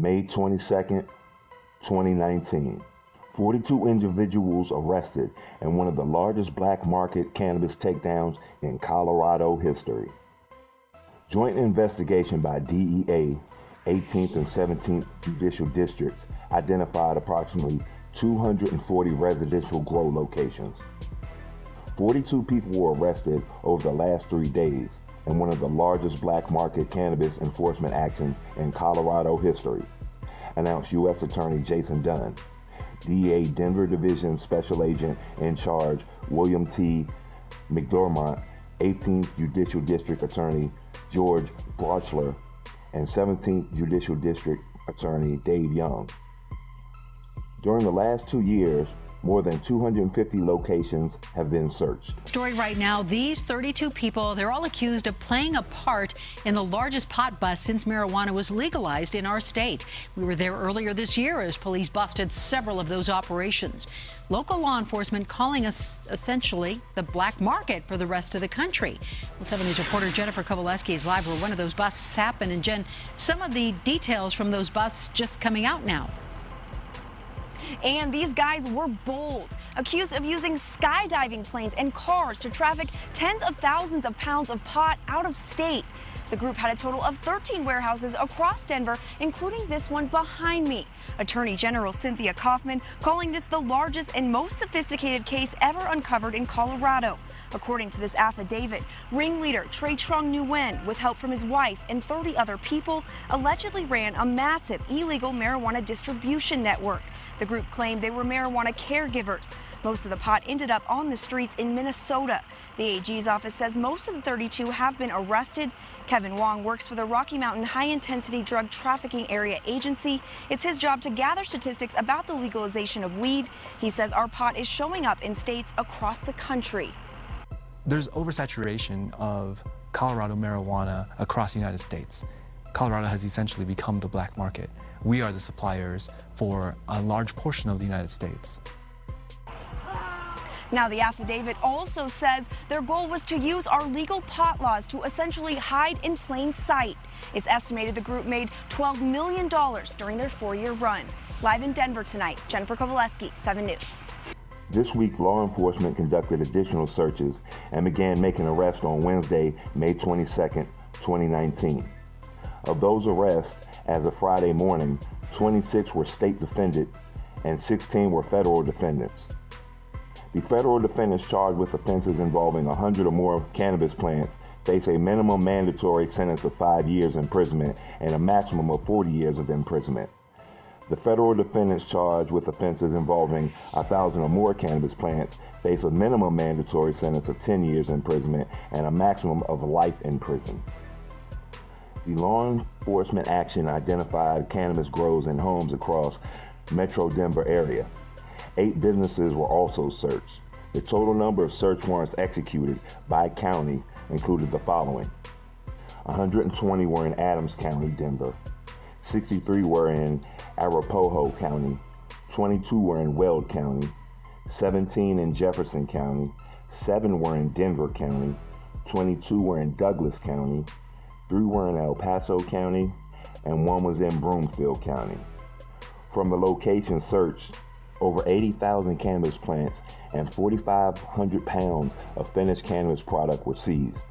May 22nd, 2019. 42 individuals arrested in one of the largest black market cannabis takedowns in Colorado history. Joint investigation by DEA, 18th and 17th Judicial Districts identified approximately 240 residential grow locations. 42 people were arrested over the last 3 days in one of the largest black market cannabis enforcement actions in Colorado history, announced U.S. Attorney Jason Dunn. DEA Denver Division Special Agent in Charge William T. McDermott, 18th Judicial District Attorney George Brochler, and 17th Judicial District Attorney Dave Young. During the last 2 years, more than 250 locations have been searched. Story right now, these 32 people, they're all accused of playing a part in the largest pot bust since marijuana was legalized in our state. We were there earlier this year as police busted several of those operations. Local law enforcement calling us essentially the black market for the rest of the country. Well, 7 News reporter Jennifer Kowaleski is live where one of those busts happened. And Jen, some of the details from those busts just coming out now. And these guys were bold, accused of using skydiving planes and cars to traffic tens of thousands of pounds of pot out of state. The group had a total of 13 warehouses across Denver, including this one behind me. Attorney General Cynthia Kaufman calling this the largest and most sophisticated case ever uncovered in Colorado. According to this affidavit, ringleader Trey Trung Nguyen, with help from his wife and 30 other people, allegedly ran a massive illegal marijuana distribution network. The group claimed they were marijuana caregivers. Most of the pot ended up on the streets in Minnesota. The AG's office says most of the 32 have been arrested. Kevin Wong works for the Rocky Mountain High Intensity Drug Trafficking Area Agency. It's his job to gather statistics about the legalization of weed. He says our pot is showing up in states across the country. There's oversaturation of Colorado marijuana across the United States. Colorado has essentially become the black market. We are the suppliers for a large portion of the United States. Now, the affidavit also says their goal was to use our legal pot laws to essentially hide in plain sight. It's estimated the group made $12 million during their 4-year run. Live in Denver tonight, Jennifer Kowaleski, 7 News. This week, law enforcement conducted additional searches and began making arrests on Wednesday, May 22nd, 2019. Of those arrests, as of Friday morning, 26 were state defended and 16 were federal defendants. The federal defendants charged with offenses involving 100 or more cannabis plants face a minimum mandatory sentence of 5 years imprisonment and a maximum of 40 years of imprisonment. The federal defendants charged with offenses involving 1,000 or more cannabis plants face a minimum mandatory sentence of 10 years imprisonment and a maximum of life in prison. The law enforcement action identified cannabis grows and homes across Metro Denver area. 8 businesses were also searched. The total number of search warrants executed by county included the following: 120 were in Adams County, Denver. 63 were in Arapahoe County. 22 were in Weld County. 17 in Jefferson County. 7 were in Denver County. 22 were in Douglas County. 3 were in El Paso County, and 1 was in Broomfield County. From the location searched, over 80,000 cannabis plants and 4,500 pounds of finished cannabis product were seized.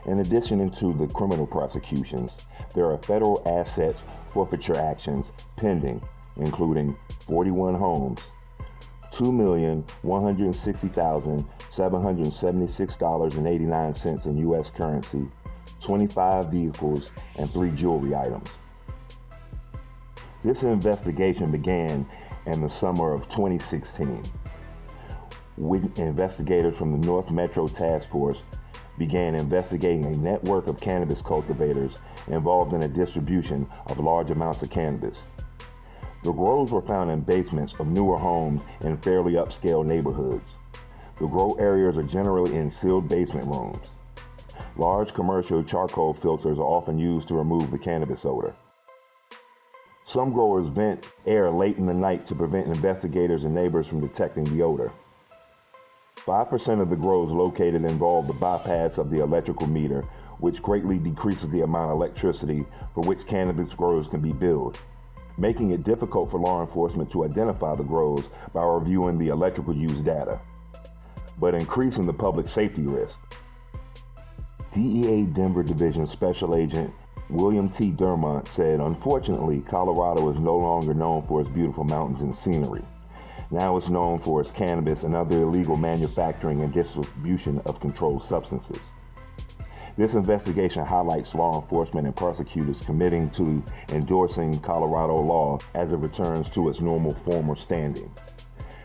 In addition to the criminal prosecutions, there are federal assets forfeiture actions pending, including 41 homes, $2,160,776.89 in U.S. currency, 25 vehicles, and 3 jewelry items. This investigation began in the summer of 2016. Investigators from the North Metro Task Force began investigating a network of cannabis cultivators involved in the distribution of large amounts of cannabis. The grows were found in basements of newer homes in fairly upscale neighborhoods. The grow areas are generally in sealed basement rooms. Large commercial charcoal filters are often used to remove the cannabis odor. Some growers vent air late in the night to prevent investigators and neighbors from detecting the odor. 5% of the grows located involve the bypass of the electrical meter, which greatly decreases the amount of electricity for which cannabis grows can be billed. making it difficult for law enforcement to identify the grows by reviewing the electrical use data, but increasing the public safety risk. DEA Denver Division Special Agent William T. Dermont said, "Unfortunately, Colorado is no longer known for its beautiful mountains and scenery. Now it's known for its cannabis and other illegal manufacturing and distribution of controlled substances." This investigation highlights law enforcement and prosecutors committing to endorsing Colorado law as it returns to its normal former standing.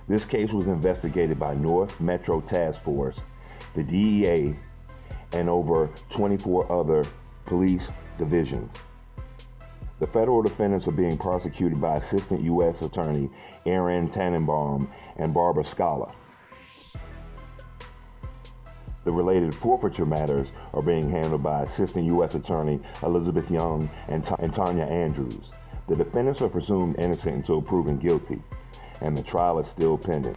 This case was investigated by North Metro Task Force, the DEA, and over 24 other police divisions. The federal defendants are being prosecuted by Assistant U.S. Attorney Aaron Tannenbaum and Barbara Scala. The related forfeiture matters are being handled by Assistant U.S. Attorney Elizabeth Young and Tanya Andrews. The defendants are presumed innocent until proven guilty, and the trial is still pending.